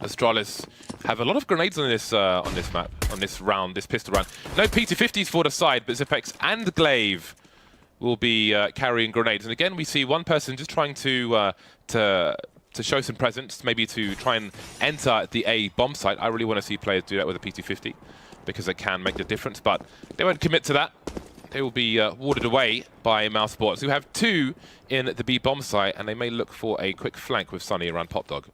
Astralis have a lot of grenades on this map, on this round, this pistol round. No PT-50s for the side, but Zipex and Glaive will be carrying grenades. And again, we see one person just trying to show some presence, maybe to try and enter the A bomb site. I really want to see players do that with a PT-50 because it can make the difference, but they won't commit to that. They will be warded away by Mousesports, who have 2 in the B bomb site, and they may look for a quick flank with Sunny around Pop Dog.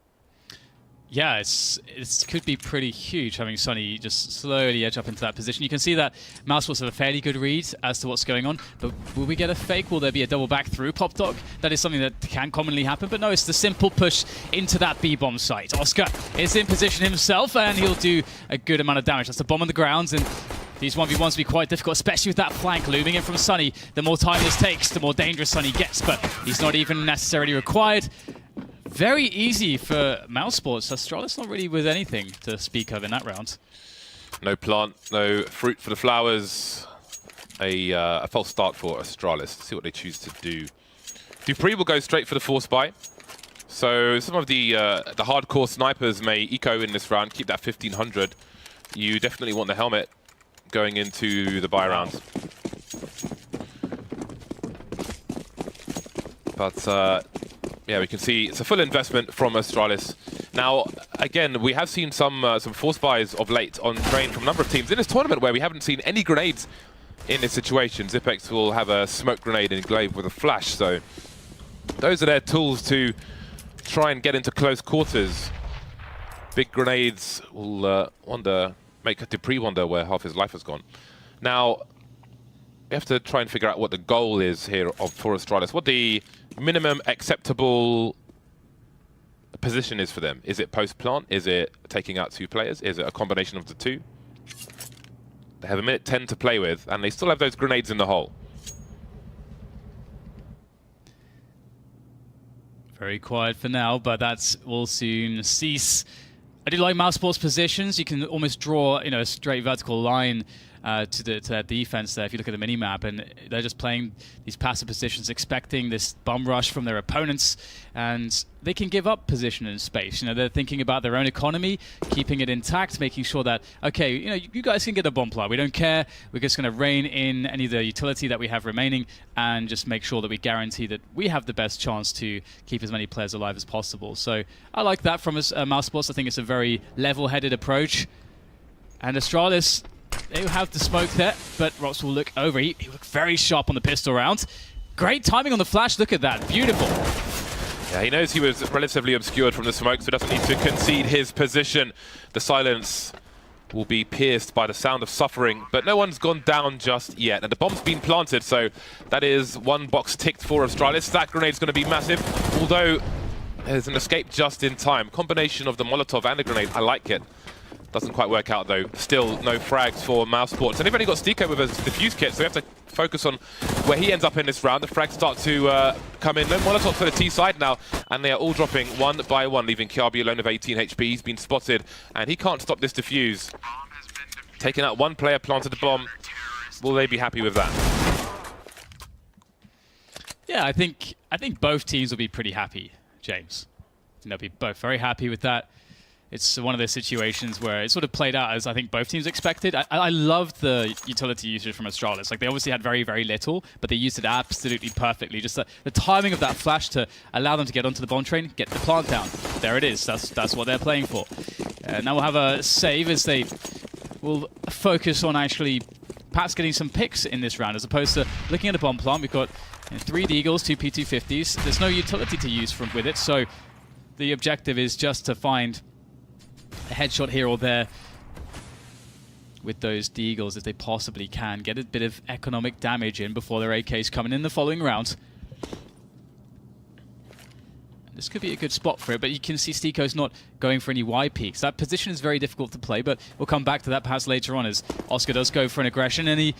Yeah, it could be pretty huge having Sunny just slowly edge up into that position. You can see that Mousesports have a fairly good read as to what's going on, but will we get a fake? Will there be a double back through Pop Dog? That is something that can commonly happen, but no, it's the simple push into that B-bomb site. Oscar is in position himself, and he'll do a good amount of damage. That's the bomb on the ground, and these 1v1s will be quite difficult, especially with that flank looming in from Sunny. The more time this takes, the more dangerous Sunny gets, but he's not even necessarily required. Very easy for Mousesports. Astralis not really with anything to speak of in that round. No plant, no fruit for the flowers. A false start for Astralis. Let's see what they choose to do. Dupree will go straight for the force buy. So some of the hardcore snipers may eco in this round, keep that 1500. You definitely want the helmet going into the buy round. But yeah, we can see it's a full investment from Astralis. Now, again, we have seen some force buys of late on train from a number of teams in this tournament where we haven't seen any grenades in this situation. Zipex will have a smoke grenade and Glaive with a flash, so those are their tools to try and get into close quarters. Big grenades will make Dupree wonder where half his life has gone. Now, we have to try and figure out what the goal is here for Astralis. What the minimum acceptable position is for them. Is it post-plant? Is it taking out 2 players? Is it a combination of the 2? They have a minute 10 to play with, and they still have those grenades in the hole. Very quiet for now, but that will soon cease. I do like Mousesports' positions. You can almost draw, a straight vertical line to their defense there if you look at the mini-map, and they're just playing these passive positions, expecting this bum rush from their opponents, and they can give up position and space. They're thinking about their own economy, keeping it intact, making sure that, okay, you guys can get a bomb plant. We don't care. We're just going to rein in any of the utility that we have remaining and just make sure that we guarantee that we have the best chance to keep as many players alive as possible. So I like that from Mousesports. I think it's a very level-headed approach. And Astralis, they have the smoke there, but Rox will look over. He looked very sharp on the pistol round. Great timing on the flash. Look at that. Beautiful. Yeah, he knows he was relatively obscured from the smoke, so doesn't need to concede his position. The silence will be pierced by the sound of suffering, but no one's gone down just yet. And the bomb's been planted, so that is 1 box ticked for Astralis. That grenade's going to be massive, although there's an escape just in time. Combination of the Molotov and the grenade, I like it. Doesn't quite work out though. Still no frags for Mousesports. And they've only got Stiko with a defuse kit, so we have to focus on where he ends up in this round. The frags start to come in. No Molotov for the T side now, and they are all dropping 1 by 1, leaving Kiabi alone with 18 HP. He's been spotted, and he can't stop this defuse. Taking out 1 player, planted the bomb. Will they be happy with that? Yeah, I think both teams will be pretty happy, James. They'll be both very happy with that. It's one of those situations where it sort of played out as I think both teams expected. I loved the utility usage from Astralis. Like, they obviously had very, very little, but they used it absolutely perfectly. Just the timing of that flash to allow them to get onto the bomb train, get the plant down. There it is. That's what they're playing for. Now we'll have a save as they will focus on actually perhaps getting some picks in this round, as opposed to looking at the bomb plant. We've got 3 Deagles, 2 P250s. There's no utility to use with it, so the objective is just to find a headshot here or there with those Deagles if they possibly can. Get a bit of economic damage in before their AKs coming in the following round. This could be a good spot for it, but you can see Stiko's not going for any Y peaks. That position is very difficult to play, but we'll come back to that perhaps later on as Oscar does go for an aggression, and he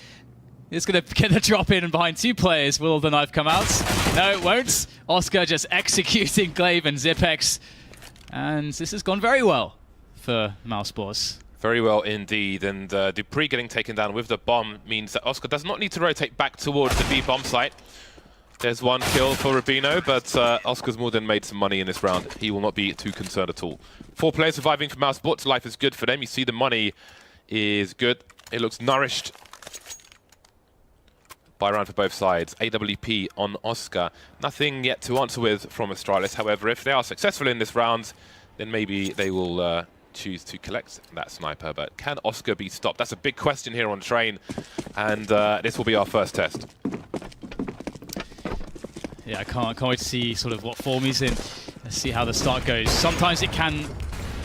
is going to get the drop in behind 2 players. Will the knife come out? No, it won't. Oscar just executing Glaive and Zipex, and this has gone very well for Mousesports. Very well indeed, and Dupree getting taken down with the bomb means that Oscar does not need to rotate back towards the B bomb site. There's one kill for Rubino, but Oscar's more than made some money in this round. He will not be too concerned at all. 4 players surviving for Mousesports. Life is good for them. You see the money is good. It looks nourished. Buy round for both sides. AWP on Oscar. Nothing yet to answer with from Astralis. However, if they are successful in this round, then maybe they will choose to collect that sniper. But can Oscar be stopped? That's a big question here on Train. And this will be our first test. Yeah, I can't wait to see sort of what form he's in. Let's see how the start goes. Sometimes it can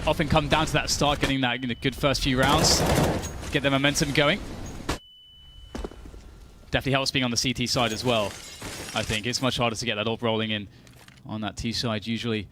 often come down to that start, getting that good first few rounds, get the momentum going. Definitely helps being on the CT side as well. I think it's much harder to get that up rolling in on that T side usually.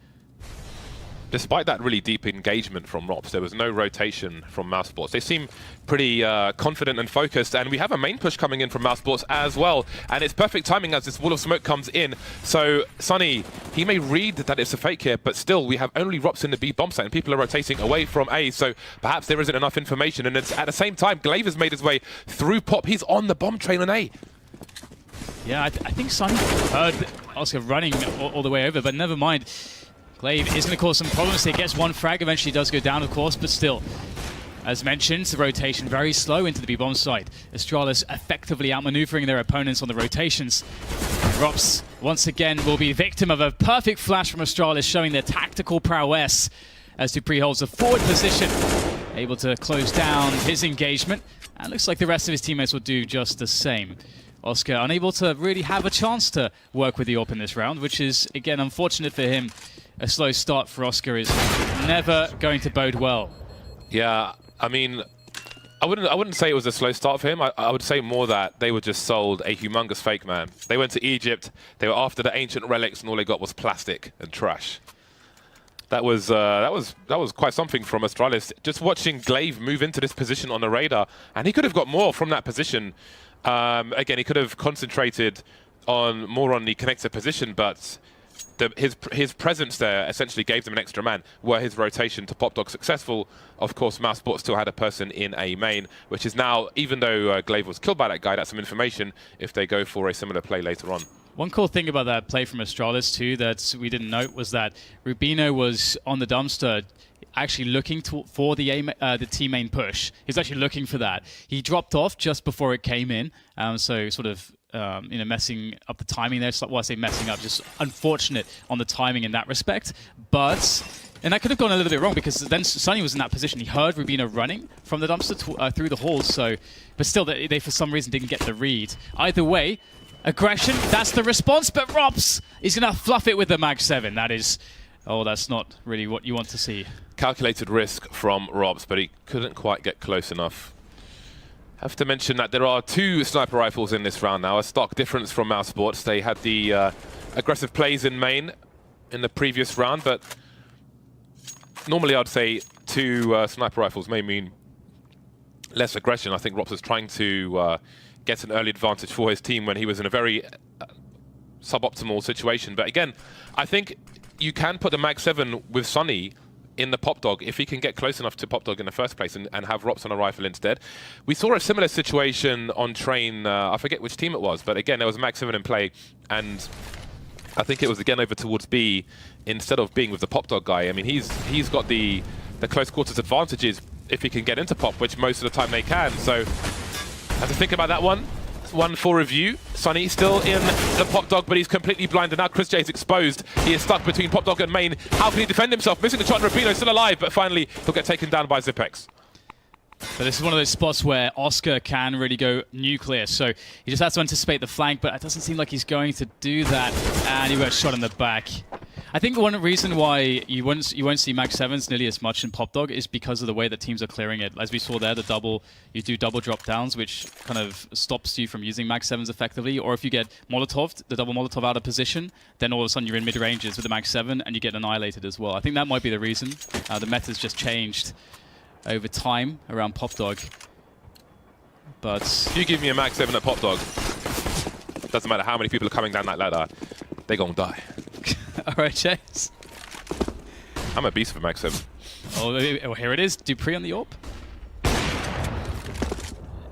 Despite that really deep engagement from Rops, there was no rotation from Mousesports. They seem pretty confident and focused, and we have a main push coming in from Mousesports as well. And it's perfect timing as this wall of smoke comes in. So Sunny, he may read that it's a fake here, but still we have only Rops in the B bomb site, and people are rotating away from A. So perhaps there isn't enough information. And it's at the same time, Glaive has made his way through Pop. He's on the bomb train on A. Yeah, I think Sunny heard Oscar running all the way over, but never mind. Glaive is going to cause some problems here. Gets one frag, eventually does go down, of course, but still. As mentioned, the rotation very slow into the B-bomb side. Astralis effectively outmaneuvering their opponents on the rotations. Rops, once again, will be victim of a perfect flash from Astralis, showing their tactical prowess as Dupree holds a forward position, able to close down his engagement. And looks like the rest of his teammates will do just the same. Oscar unable to really have a chance to work with the AWP in this round, which is, again, unfortunate for him. A slow start for Oscar is never going to bode well. Yeah, I mean, I wouldn't say it was a slow start for him. I would say more that they were just sold a humongous fake, man. They went to Egypt, they were after the ancient relics, and all they got was plastic and trash. That was quite something from Astralis. Just watching Glaive move into this position on the radar, and he could have got more from that position. Again, he could have concentrated more on the connector position, but his presence there essentially gave them an extra man. Were his rotation to Pop Dog successful, of course, Mousesports still had a person in a main, which is now, even though Glaive was killed by that guy, that's some information if they go for a similar play later on. One cool thing about that play from Astralis, too, that we didn't note was that Rubino was on the dumpster actually looking for the team main push. He's actually looking for that. He dropped off just before it came in, so sort of messing up the timing there. Well, I say messing up, just unfortunate on the timing in that respect. And that could have gone a little bit wrong because then Sunny was in that position. He heard Rubino running from the dumpster through the halls, but still they for some reason didn't get the read. Either way, aggression, that's the response, but Rops is going to fluff it with the Mag 7. That is, that's not really what you want to see. Calculated risk from Rops, but he couldn't quite get close enough. Have to mention that there are 2 sniper rifles in this round now, a stock difference from Mousesports. They had the aggressive plays in main in the previous round, but normally I'd say 2 sniper rifles may mean less aggression. I think Rops was trying to get an early advantage for his team when he was in a very suboptimal situation. But again, I think you can put the Mag 7 with Sunny in the Pop Dog if he can get close enough to Pop Dog in the first place and have Rops on a rifle instead. We saw a similar situation on Train, I forget which team it was, but again, there was a Mag 7 in play, and I think it was again over towards B instead of being with the Pop Dog guy. I mean, he's got the close quarters advantages if he can get into Pop, which most of the time they can. So have to think about that one. One for review. Sunny still in the Pop Dog, but he's completely blind, and now Chris J is exposed. He is stuck between Pop Dog and main. How can he defend himself? Missing the shot, and Rubino still alive, but finally he'll get taken down by Zipex. So this is one of those spots where Oscar can really go nuclear. So he just has to anticipate the flank, but it doesn't seem like he's going to do that. And he got shot in the back. I think one reason why you won't see Mag 7s nearly as much in Pop Dog is because of the way that teams are clearing it. As we saw there, you do double drop downs, which kind of stops you from using Mag 7s effectively. Or if you get Molotov, the double Molotov out of position, then all of a sudden you're in mid-ranges with the Mag 7 and you get annihilated as well. I think that might be the reason. The meta's just changed over time around Pop Dog. But if you give me a Mag 7 at Pop Dog, doesn't matter how many people are coming down that ladder, they're gonna die. All right, Chase. I'm a beast for Mag 7. Oh, here it is. Dupree on the AWP.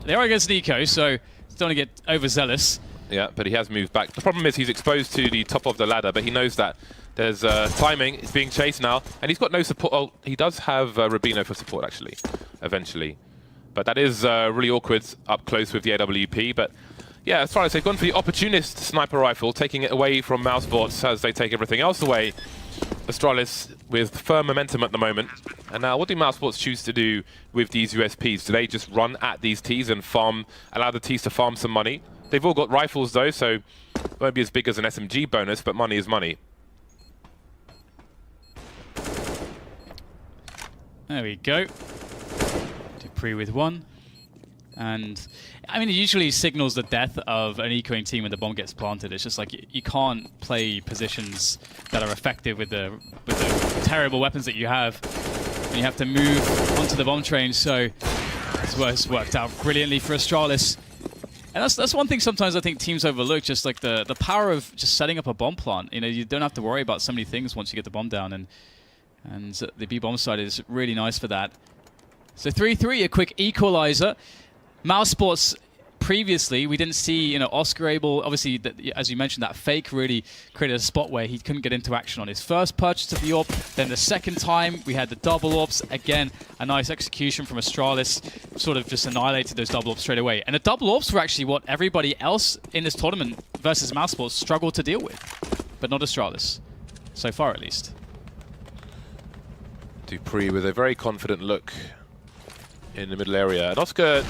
There against Nico, so don't want to get overzealous. Yeah, but he has moved back. The problem is he's exposed to the top of the ladder, but he knows that there's timing. It's being chased now, and he's got no support. Oh, he does have Rubino for support, actually, eventually. But that is really awkward up close with the AWP. But yeah, Astralis, they've gone for the opportunist sniper rifle, taking it away from Mousesports as they take everything else away. Astralis with firm momentum at the moment. And now what do Mousesports choose to do with these USPs? Do they just run at these Ts and farm, allow the Ts to farm some money? They've all got rifles though, so it won't be as big as an SMG bonus, but money is money. There we go. Dupree with one. And I mean, it usually signals the death of an ecoing team when the bomb gets planted. It's just like you can't play positions that are effective with the terrible weapons that you have. And you have to move onto the bomb train. So it's worked out brilliantly for Astralis. And that's one thing sometimes I think teams overlook, just like the power of just setting up a bomb plant. You know, you don't have to worry about so many things once you get the bomb down, and the B bomb side is really nice for that. So 3-3, a quick equalizer. Mousesports previously, we didn't see, you know, Oscar able, obviously, as you mentioned, that fake really created a spot where he couldn't get into action on his first purchase of the AWP. Then the second time, we had the double AWPs. Again, a nice execution from Astralis, sort of just annihilated those double AWPs straight away. And the double AWPs were actually what everybody else in this tournament versus Mousesports struggled to deal with, but not Astralis, so far at least. Dupree with a very confident look in the middle area. And Oscar,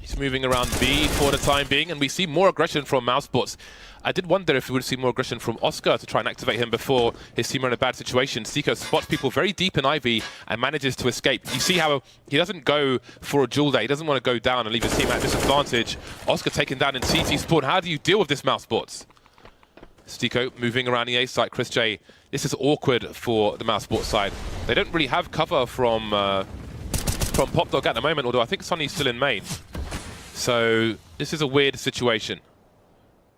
he's moving around B for the time being, and we see more aggression from Mousesports. I did wonder if we would see more aggression from Oscar to try and activate him before his team are in a bad situation. Seiko spots people very deep in Ivy and manages to escape. You see how he doesn't go for a duel there. He doesn't want to go down and leave his team at disadvantage. Oscar taken down in CT spawn. How do you deal with this, Mousesports? Seiko moving around the A site. Chris J, this is awkward for the Mousesports side. They don't really have cover from Pop Dog at the moment, although I think Sonny's still in main. So this is a weird situation.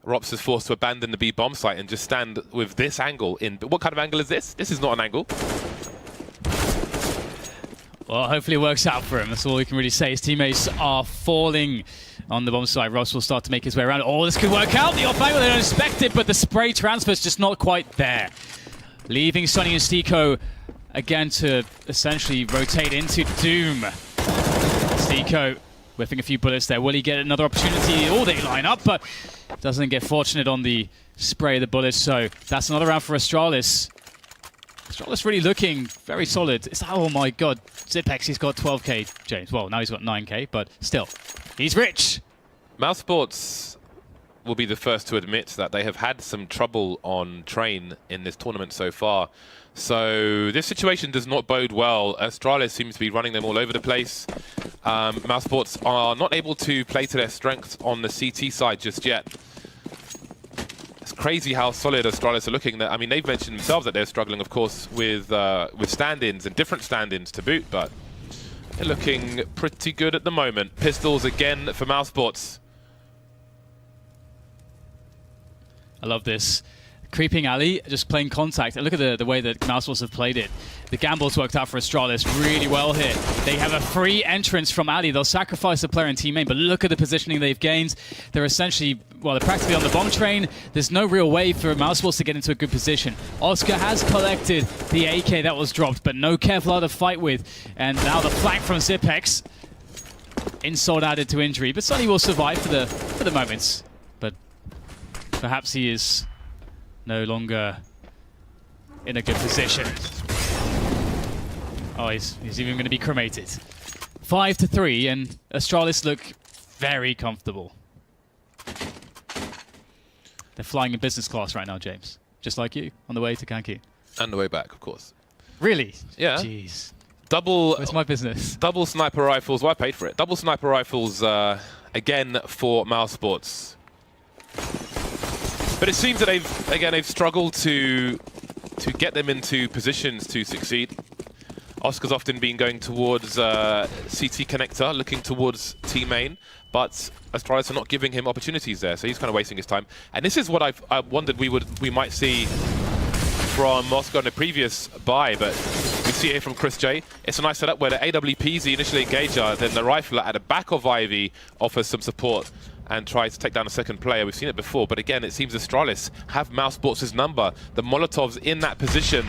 Rops is forced to abandon the B bomb site and just stand with this angle in. But what kind of angle is this? This is not an angle. Well, hopefully it works out for him. That's all we can really say. His teammates are falling on the bomb side. Ross will start to make his way around. Oh, this could work out. The off angle, they don't expect it, but the spray transfer is just not quite there. Leaving Sonny and Stiko again to essentially rotate into Doom. Stiko whiffing a few bullets there. Will he get another opportunity? Oh, they line up, but doesn't get fortunate on the spray of the bullets. So that's another round for Astralis. Astralis really looking very solid. Oh my god, Zipex, he's got 12k, James. Well, now he's got 9k, but still, he's rich. Mousesports will be the first to admit that they have had some trouble on train in this tournament so far. So this situation does not bode well. Astralis seems to be running them all over the place. Mousesports are not able to play to their strengths on the CT side just yet. It's crazy how solid Astralis are looking. I mean, they've mentioned themselves that they're struggling, of course, with stand-ins and different stand-ins to boot, but they're looking pretty good at the moment. Pistols again for Mousesports. I love this. Creeping alley, just playing contact. And look at the way that Mousesports have played it. The gambles worked out for Astralis really well here. They have a free entrance from alley. They'll sacrifice the player in team main, but look at the positioning they've gained. They're essentially, well, they're practically on the bomb train. There's no real way for Mousesports to get into a good position. Oscar has collected the AK that was dropped, but no Kevlar to fight with. And now the flank from Zipex. Insult added to injury, but Sonny will survive for the moments. But perhaps he is no longer in a good position. Oh, he's even going to be cremated. 5-3, and Astralis look very comfortable. They're flying in business class right now, James. Just like you, on the way to Cancun. And the way back, of course. Really? Yeah. Jeez. Double. Where's my business? Double sniper rifles. Well, I paid for it. Double sniper rifles again for Mousesports. But it seems that they've struggled to get them into positions to succeed. Oscar's often been going towards CT connector, looking towards T main, but Astralis are not giving him opportunities there, so he's kind of wasting his time. And this is what I wondered we might see from Oscar in the previous buy, but we see it here from Chris J. It's a nice setup where the AWP is the initial engager, then the rifle at the back of Ivy offers some support. and try to take down a second player. We've seen it before, but again, it seems Astralis have Mousesports' number. The Molotovs in that position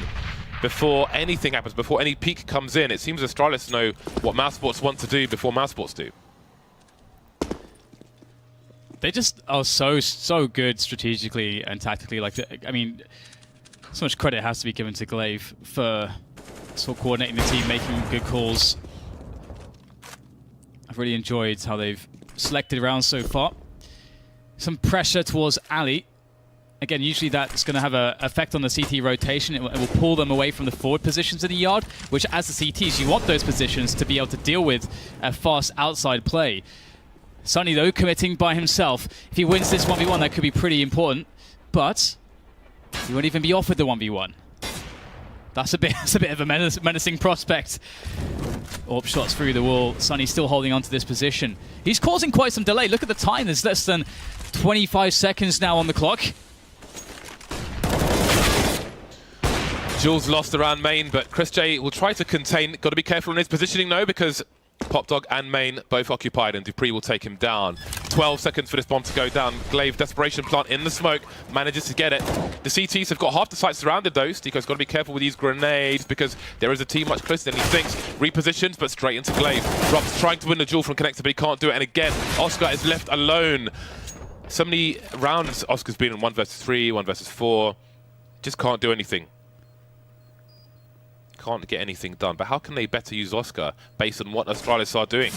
before anything happens, before any peak comes in. It seems Astralis know what Mousesports want to do before Mousesports do. They just are so good strategically and tactically. Like, I mean, so much credit has to be given to Glaive for sort of coordinating the team, making good calls. I've really enjoyed how they've selected rounds so far. Some pressure towards Ali. Again, usually that's going to have an effect on the CT rotation. It will pull them away from the forward positions in the yard, which as the CTs, you want those positions to be able to deal with a fast outside play. Sunny, though, committing by himself. If he wins this 1v1, that could be pretty important, but he won't even be offered the 1v1. That's a bit of a menacing prospect. Orb shots through the wall. Sunny still holding on to this position. He's causing quite some delay. Look at the time. There's less than 25 seconds now on the clock. Jules lost around main, but Chris J will try to contain. Got to be careful in his positioning, though, because Popdog and main both occupied, and Dupree will take him down. 12 seconds for this bomb to go down. Glaive, desperation plant in the smoke, manages to get it. The CTs have got half the site surrounded, though. Stico's got to be careful with these grenades, because there is a team much closer than he thinks. Repositions, but straight into Glaive. Rob's trying to win the duel from Connector, but he can't do it. And again, Oscar is left alone. So many rounds Oscar's been in 1 versus 3, 1 versus 4. Just can't do anything. Can't get anything done. But how can they better use Oscar based on what Astralis are doing?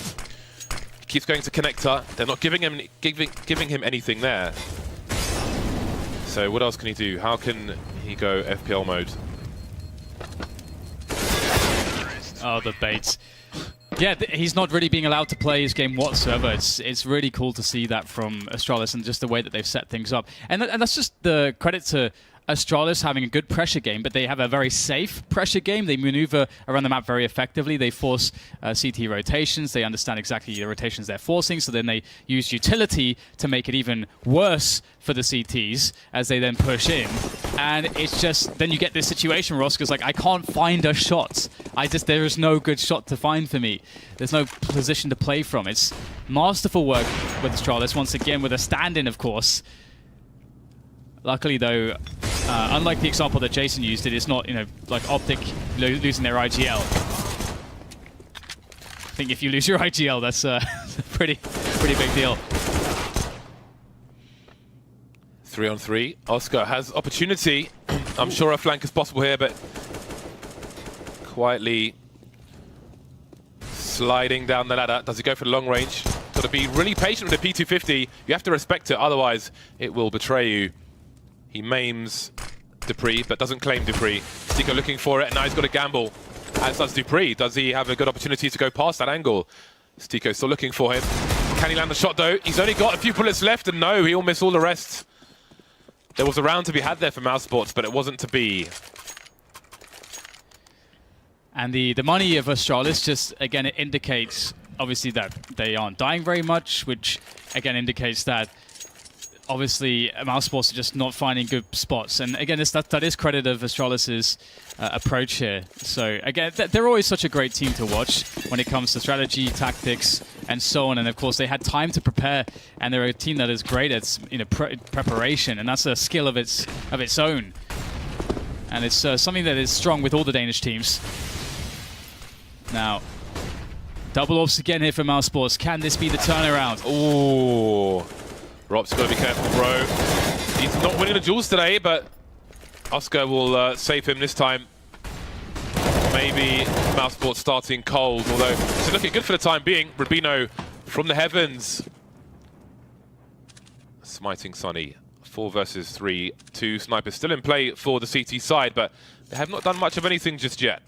He keeps going to Connector. They're not giving him anything there. So what else can he do? How can he go FPL mode? Oh, the bait. Yeah, he's not really being allowed to play his game whatsoever. It's really cool to see that from Astralis and just the way that they've set things up. And that's just the credit to Astralis having a good pressure game, but they have a very safe pressure game. They maneuver around the map very effectively. They force CT rotations. They understand exactly the rotations they're forcing, so then they use utility to make it even worse for the CTs as they then push in. And it's just, then you get this situation where Oscar's like, I can't find a shot. There is no good shot to find for me. There's no position to play from. It's masterful work with Astralis, once again, with a stand-in, of course. Luckily, though, unlike the example that Jason used, it is not, like Optic losing their IGL. I think if you lose your IGL, that's a pretty big deal. 3-on-3. Oscar has opportunity. I'm sure a flank is possible here, but quietly sliding down the ladder. Does he go for the long range? Got to be really patient with the P250. You have to respect it, otherwise it will betray you. He maims Dupree, but doesn't claim Dupree. Stico looking for it, and now he's got to gamble. As does Dupree. Does he have a good opportunity to go past that angle? Stico still looking for him. Can he land the shot, though? He's only got a few bullets left, and no, he'll miss all the rest. There was a round to be had there for Mousesports, but it wasn't to be. And the money of Astralis just, again, it indicates, obviously, that they aren't dying very much, which, again, indicates that obviously, Mousesports are just not finding good spots. And again, that is credit of Astralis' approach here. So again, they're always such a great team to watch when it comes to strategy, tactics, and so on. And of course, they had time to prepare, and they're a team that is great at preparation, and that's a skill of its own. And it's something that is strong with all the Danish teams. Now, double orbs again here for Mousesports. Can this be the turnaround? Ooh. Rob's got to be careful, bro. He's not winning the duels today, but Oscar will save him this time. Maybe Mousesports starting cold, although it's looking good for the time being. Rubino from the heavens. Smiting Sunny. 4 versus 3. 2 snipers still in play for the CT side, but they have not done much of anything just yet.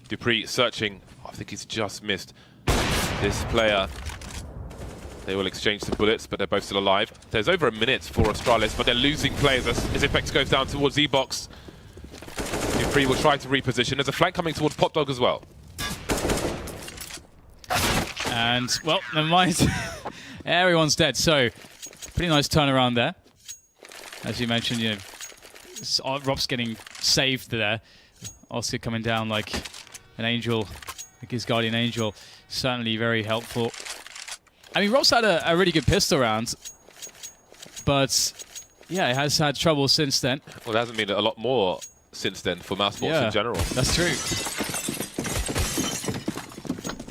Dupree searching. I think he's just missed this player. They will exchange some bullets, but they're both still alive. There's over a minute for Astralis, but they're losing players as Ipex goes down towards E-Box. Dupree will try to reposition. There's a flank coming towards Popdog as well. And, well, never mind. Everyone's dead, so pretty nice turnaround there. As you mentioned, Rob's getting saved there. Oscar coming down like an angel, like his guardian angel. Certainly very helpful. I mean, Rob's had a really good pistol round, but yeah, it has had trouble since then. Well, there hasn't been a lot more since then for Mousesports in general. That's true.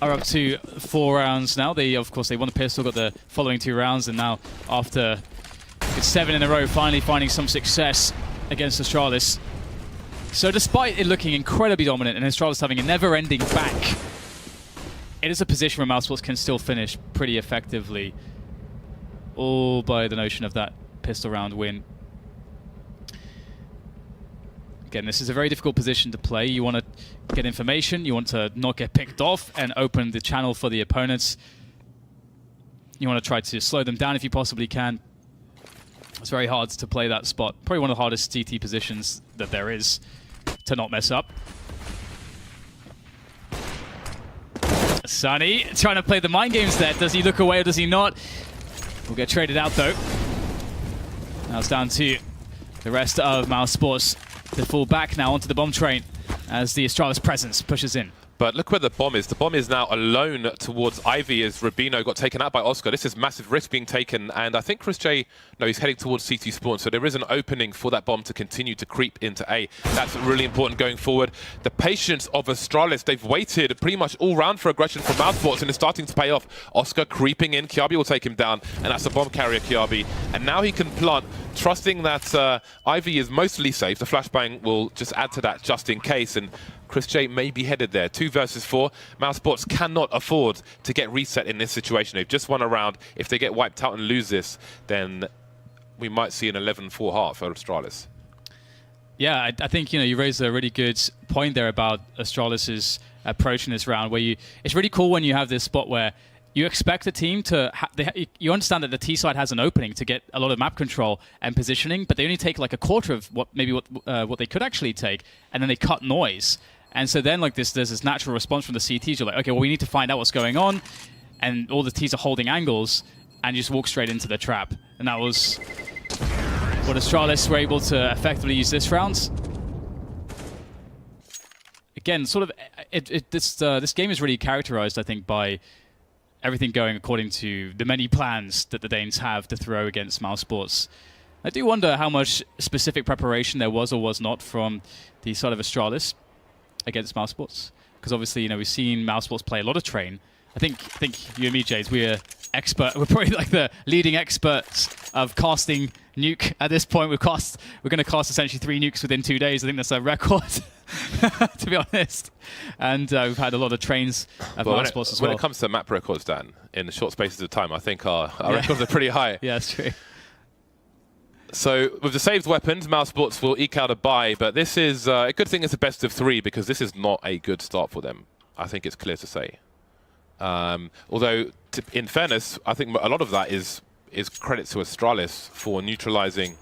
Are up to 4 rounds now. They, of course, they won the pistol, got the following 2 rounds, and now after 7 in a row, finally finding some success against Astralis. So despite it looking incredibly dominant and Astralis having a never-ending back, it is a position where Mousesports can still finish pretty effectively, all by the notion of that pistol round win. Again, this is a very difficult position to play. You want to get information, you want to not get picked off and open the channel for the opponents. You want to try to slow them down if you possibly can. It's very hard to play that spot. Probably one of the hardest CT positions that there is to not mess up. Sunny trying to play the mind games there. Does he look away or does he not? We'll get traded out though. Now it's down to the rest of Mousesports to fall back now onto the bomb train as the Astralis presence pushes in. But look where the bomb is. The bomb is now alone towards Ivy as Rubino got taken out by Oscar. This is massive risk being taken, and I think Chris J, no, he's heading towards CT spawn, so there is an opening for that bomb to continue to creep into A. That's really important going forward. The patience of Astralis, they've waited pretty much all round for aggression from Mousesports, and it's starting to pay off. Oscar creeping in, Kiabi will take him down, and that's the bomb carrier Kiabi. And now he can plant, trusting that Ivy is mostly safe. The flashbang will just add to that just in case, and Chris J may be headed there. 2 versus 4. Mousesports cannot afford to get reset in this situation. They've just won a round. If they get wiped out and lose this, then we might see an 11-4 half for Astralis. Yeah, I think you raised a really good point there about Astralis's approach in this round, where it's really cool when you have this spot where you expect a team to you understand that the T side has an opening to get a lot of map control and positioning, but they only take like a quarter of what they could actually take, and then they cut noise. And so then there's this natural response from the CTs. You're like, okay, well, we need to find out what's going on. And all the Ts are holding angles, and you just walk straight into the trap. And that was what Astralis were able to effectively use this round. Again, sort of, this game is really characterized, I think, by everything going according to the many plans that the Danes have to throw against Mousesports. I do wonder how much specific preparation there was or was not from the side of Astralis against Mousesports, because obviously we've seen Mousesports play a lot of train. I think you and me, Jades, we're probably like the leading experts of casting nuke at this point. We're going to cast essentially 3 nukes within 2 days. I think that's a record, to be honest. And we've had a lot of trains of Mousesports as well. When it comes to map records, Dan, in the short spaces of time, I think our records are pretty high. Yeah, that's true. So with the saved weapons, Mousesports will eke out a bye, but this is a good thing it's a best of 3, because this is not a good start for them. I think it's clear to say. Although, in fairness, I think a lot of that is credit to Astralis for neutralizing.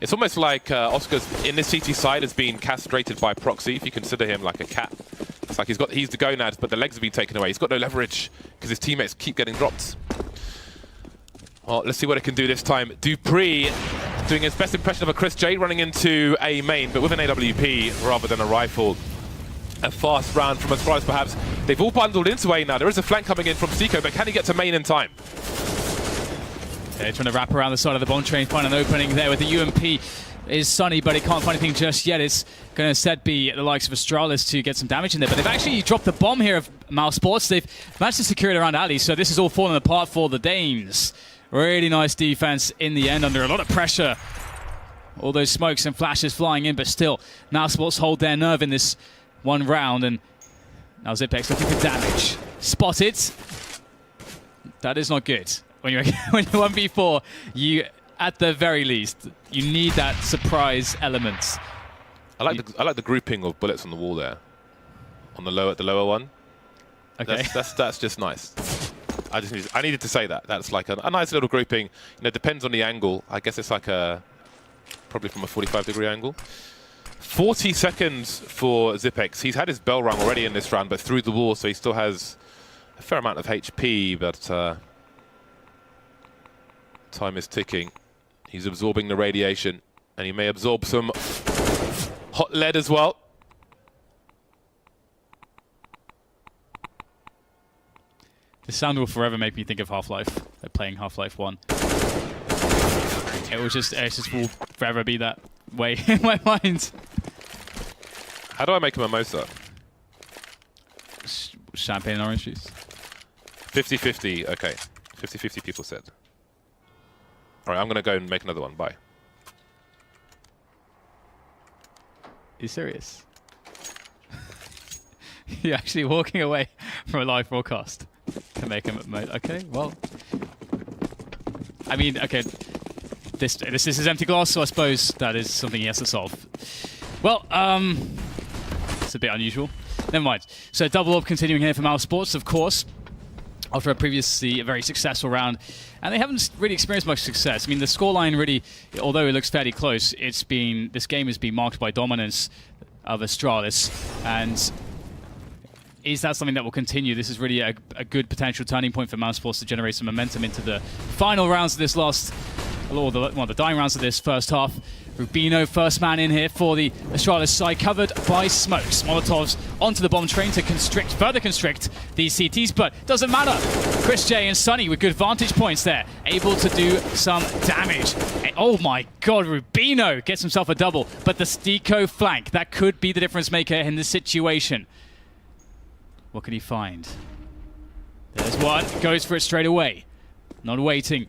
It's almost like Oscar's in this CT side has been castrated by proxy, if you consider him like a cat. It's like he's the gonad, but the legs have been taken away. He's got no leverage because his teammates keep getting dropped. Well, let's see what it can do this time. Dupree doing his best impression of a Chris J running into a main, but with an AWP rather than a rifle. A fast round from Astralis, perhaps. They've all bundled into A now. There is a flank coming in from Seiko, but can he get to main in time? Okay, trying to wrap around the side of the bomb train, find an opening there with the UMP. Is Sunny, but he can't find anything just yet. It's going to instead be the likes of Astralis to get some damage in there. But they've actually dropped the bomb here of Mousesports. They've managed to secure it around Ali, so this is all falling apart for the Danes. Really nice defense in the end, under a lot of pressure. All those smokes and flashes flying in, but still, Mousesports hold their nerve in this one round, and now Zipex looking for damage. Spotted. That is not good. When you're 1v4, you, at the very least, you need that surprise element. I like the grouping of bullets on the wall there, on the lower one. Okay, that's just nice. I needed to say that. That's like a nice little grouping. Depends on the angle. I guess it's like probably from a 45-degree angle. 40 seconds for Zipex. He's had his bell rung already in this round, but through the wall, so he still has a fair amount of HP, but time is ticking. He's absorbing the radiation, and he may absorb some hot lead as well. This sound will forever make me think of Half-Life. Playing Half-Life 1. It just will forever be that way in my mind. How do I make a mimosa? Champagne and orange juice. 50-50, okay. 50-50 people said. All right, I'm going to go and make another one. Bye. You serious? You're actually walking away from a live broadcast to make a mode. Okay, well. I mean, okay. This is empty glass, so I suppose that is something he has to solve. Well, it's a bit unusual. Never mind. So double up continuing here for Mousesports, of course, after a previously very successful round. And they haven't really experienced much success. I mean, the scoreline really, although it looks fairly close, this game has been marked by dominance of Astralis. And is that something that will continue? This is really a good potential turning point for Mousesports to generate some momentum into the final rounds of this the dying rounds of this first half. Rubino, first man in here for the Astralis side, covered by smokes. Molotovs onto the bomb train to further constrict these CTs, but doesn't matter. Chris J and Sunny with good vantage points there, able to do some damage. Oh my god, Rubino gets himself a double, but the Stico flank, that could be the difference maker in this situation. What can he find? There's one, goes for it straight away. Not waiting.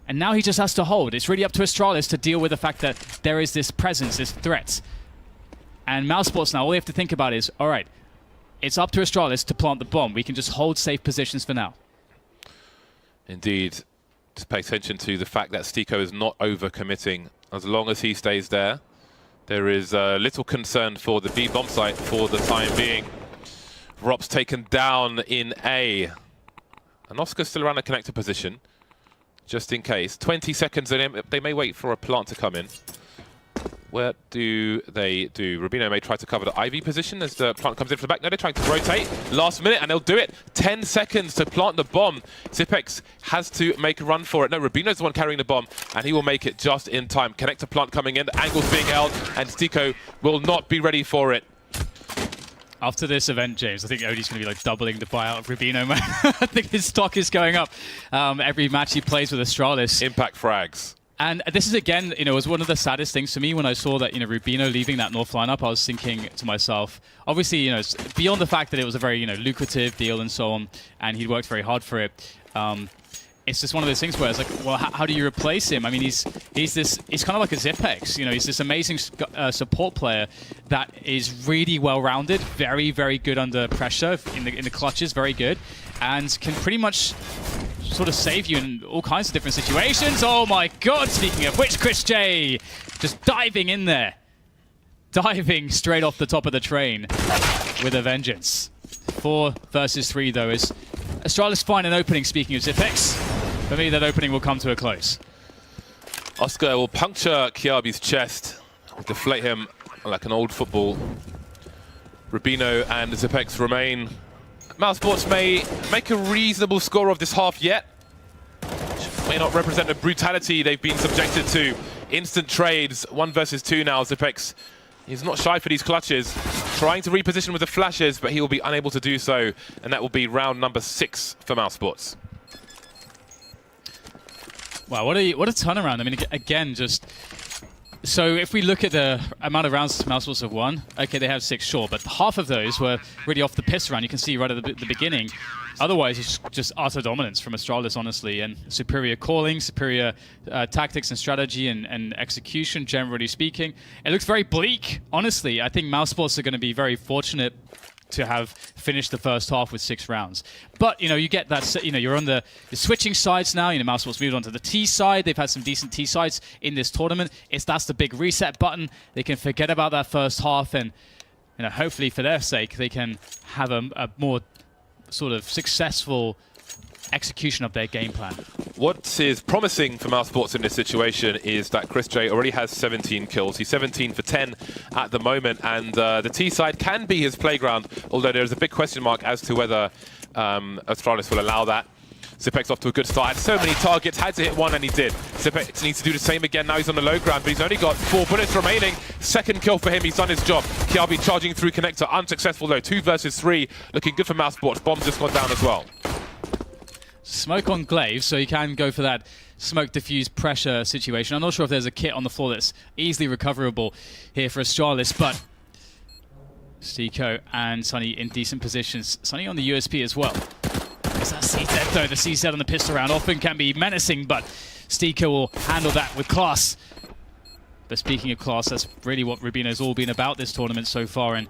And now he just has to hold. It's really up to Astralis to deal with the fact that there is this presence, this threat. And Mousesports now, all they have to think about is, all right, it's up to Astralis to plant the bomb. We can just hold safe positions for now. Indeed. Just pay attention to the fact that Stico is not over-committing. As long as he stays there, there is little concern for the B bomb site for the time being. Rop's taken down in A. And Oscar's still around the connector position, just in case. 20 seconds in him. They may wait for a plant to come in. Where do they do? Rubino may try to cover the IV position as the plant comes in from the back. No, they're trying to rotate last minute, and they'll do it. 10 seconds to plant the bomb. Zipex has to make a run for it. No, Rubino's the one carrying the bomb, and he will make it just in time. Connector plant coming in, the angle's being held, and Stico will not be ready for it. After this event, James, I think Odie's going to be like doubling the buyout of Rubino, man. I think his stock is going up every match he plays with Astralis. Impact frags. And this is, again, was one of the saddest things for me when I saw that, Rubino leaving that North lineup. I was thinking to myself, obviously, beyond the fact that it was a very, lucrative deal and so on, and he'd worked very hard for it, it's just one of those things where it's like, well, how do you replace him? I mean, he's kind of like a Zipex. He's this amazing support player that is really well-rounded, very, very good under pressure in the clutches, very good, and can pretty much sort of save you in all kinds of different situations. Oh my god, speaking of which, Chris J just diving in there. Diving straight off the top of the train with a vengeance. 4 versus 3, though, is Astralis find an opening, speaking of Zipex. For me, that opening will come to a close. Oscar will puncture Kiabi's chest, deflate him like an old football. Rubino and Zipex remain. Mousesports may make a reasonable score of this half yet. Which may not represent the brutality they've been subjected to. Instant trades, 1 versus 2 now. Zipex, he's not shy for these clutches. Trying to reposition with the flashes, but he will be unable to do so. And that will be round number 6 for Mousesports. Wow, what a turnaround. I mean, again, just... So if we look at the amount of rounds Mousesports have won, okay, they have 6, sure, but half of those were really off the piss round. You can see right at the beginning. Otherwise, it's just utter dominance from Astralis, honestly, and superior calling, superior tactics and strategy and execution, generally speaking. It looks very bleak, honestly. I think Mousesports are going to be very fortunate to have finished the first half with 6 rounds. But, you get that, you're on the switching sides now. Mousesports moved on to the T side. They've had some decent T sides in this tournament. That's the big reset button. They can forget about that first half and, hopefully for their sake, they can have a more sort of successful execution of their game plan. What is promising for Mousesports in this situation is that Chris J already has 17 kills. He's 17 for 10 at the moment, and the T side can be his playground, although there's a big question mark as to whether Astralis will allow that. Zipex off to a good start. Had so many targets, had to hit 1, and he did. Zipex needs to do the same again. Now he's on the low ground, but he's only got 4 bullets remaining. Second kill for him. He's done his job. Kiabi charging through connector. Unsuccessful, though. 2 versus 3. Looking good for Mousesports. Bomb's just gone down as well. smoke on Glaive, so he can go for that smoke diffuse pressure situation. I'm not sure if there's a kit on the floor that's easily recoverable here for Astralis, but Stico and Sunny in decent positions. Sunny on the USP as well. Is that CZ though? The CZ on the pistol round often can be menacing, but Stico will handle that with class. But speaking of class, that's really what Rubino's all been about this tournament so far. And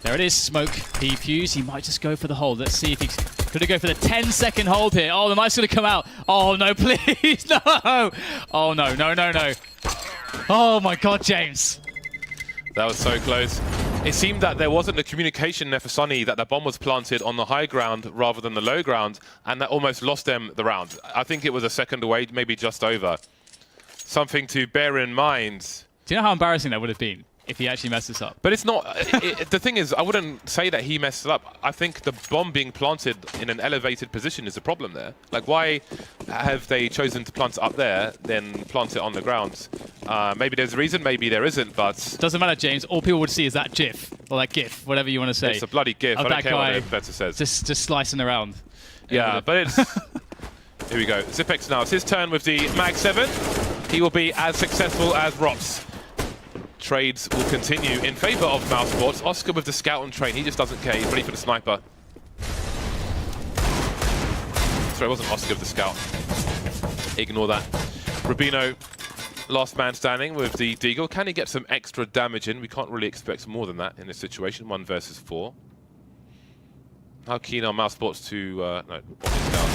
there it is, smoke defuse. He might just go for the hold. Let's see if he's going to go for the 10-second hold here. Oh, the mic's going to come out. Oh, no, please, no. Oh, no, no, no, no. Oh, my God, James. That was so close. It seemed that there wasn't the communication there for Sunny, that the bomb was planted on the high ground rather than the low ground, and that almost lost them the round. I think it was a second away, maybe just over. Something to bear in mind. Do you know how embarrassing that would have been if he actually messed this up? But it's not. The thing is, I wouldn't say that he messed it up. I think the bomb being planted in an elevated position is the problem there. Like, why have they chosen to plant it up there, then plant it on the ground? Maybe there's a reason, maybe there isn't, but... Doesn't matter, James. All people would see is that GIF, or that GIF, whatever you want to say. It's a bloody GIF. I don't care what the better says. Just slicing around. Yeah, but it's... Here we go. Zipex now. It's his turn with the Mag 7. He will be as successful as Rops. Trades will continue in favor of Mousesports. Oscar with the scout and train. He just doesn't care. He's ready for the sniper. Sorry, it wasn't Oscar with the scout. Ignore that. Rubino, last man standing with the Deagle. Can he get some extra damage in? We can't really expect more than that in this situation. 1 versus 4. How keen are Mousesports to... no, down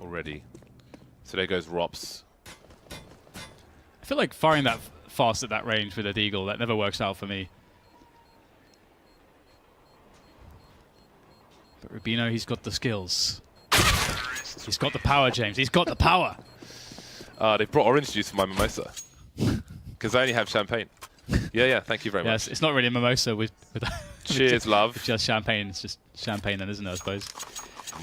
already. So there goes Rops. I feel like firing that fast at that range with a Deagle, that never works out for me. But Rubino, he's got the skills. He's got the power, James. He's got the power. They brought orange juice for my mimosa. Because I only have champagne. Yeah, thank you very much. Yes, it's not really a mimosa with Cheers, love. With just champagne. It's just champagne then, isn't it, I suppose?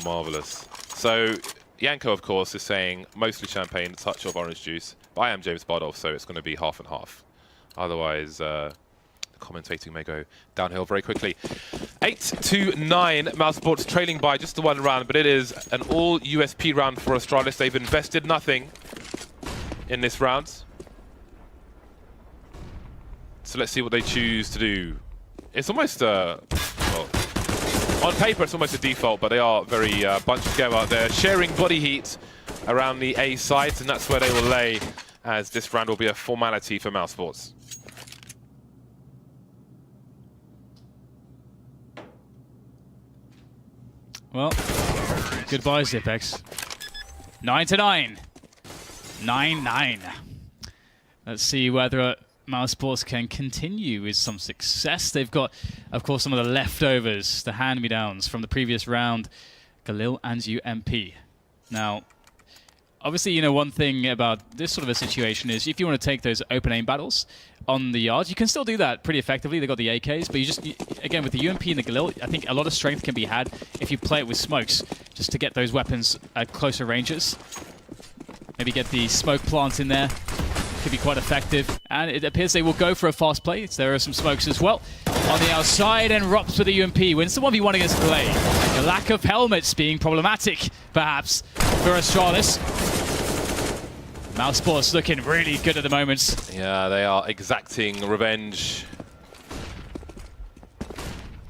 Marvellous. So, Yanko, of course, is saying mostly champagne, a touch of orange juice. But I am James Bardolph, so it's going to be half and half. Otherwise, commentating may go downhill very quickly. 8-9, Mousesports trailing by just the 1 round, but it is an all USP round for Astralis. They've invested nothing in this round. So let's see what they choose to do. It's almost, well, on paper it's almost a default, but they are very bunched together. They're sharing body heat around the A site, and that's where they will lay, as this round will be a formality for Mousesports. Well, goodbye, Zipex. 9-9. 9-9. Let's see whether Mousesports can continue with some success. They've got, of course, some of the leftovers, the hand-me-downs from the previous round, Galil and UMP. Now, obviously, you know, one thing about this sort of a situation is if you want to take those open aim battles on the yards, you can still do that pretty effectively. They've got the AKs, but you just, again, with the UMP and the Galil, I think a lot of strength can be had if you play it with smokes, just to get those weapons at closer ranges. Maybe get the smoke plant in there. Could be quite effective. And it appears they will go for a fast play. There are some smokes as well on the outside, and Rops with the UMP wins the 1v1 against Glaive. The lack of helmets being problematic, perhaps, for Astralis. Mousesports looking really good at the moment. Yeah, they are exacting revenge.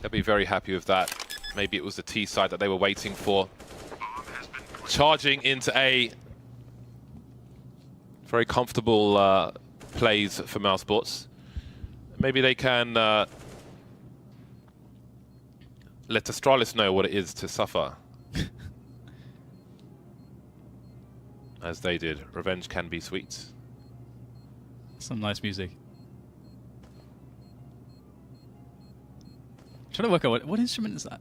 They'll be very happy with that. Maybe it was the T side that they were waiting for. Charging into A. Very comfortable plays for Mousesports. Maybe they can let Astralis know what it is to suffer. As they did. Revenge can be sweet. Some nice music. I'm trying to work out what instrument is that?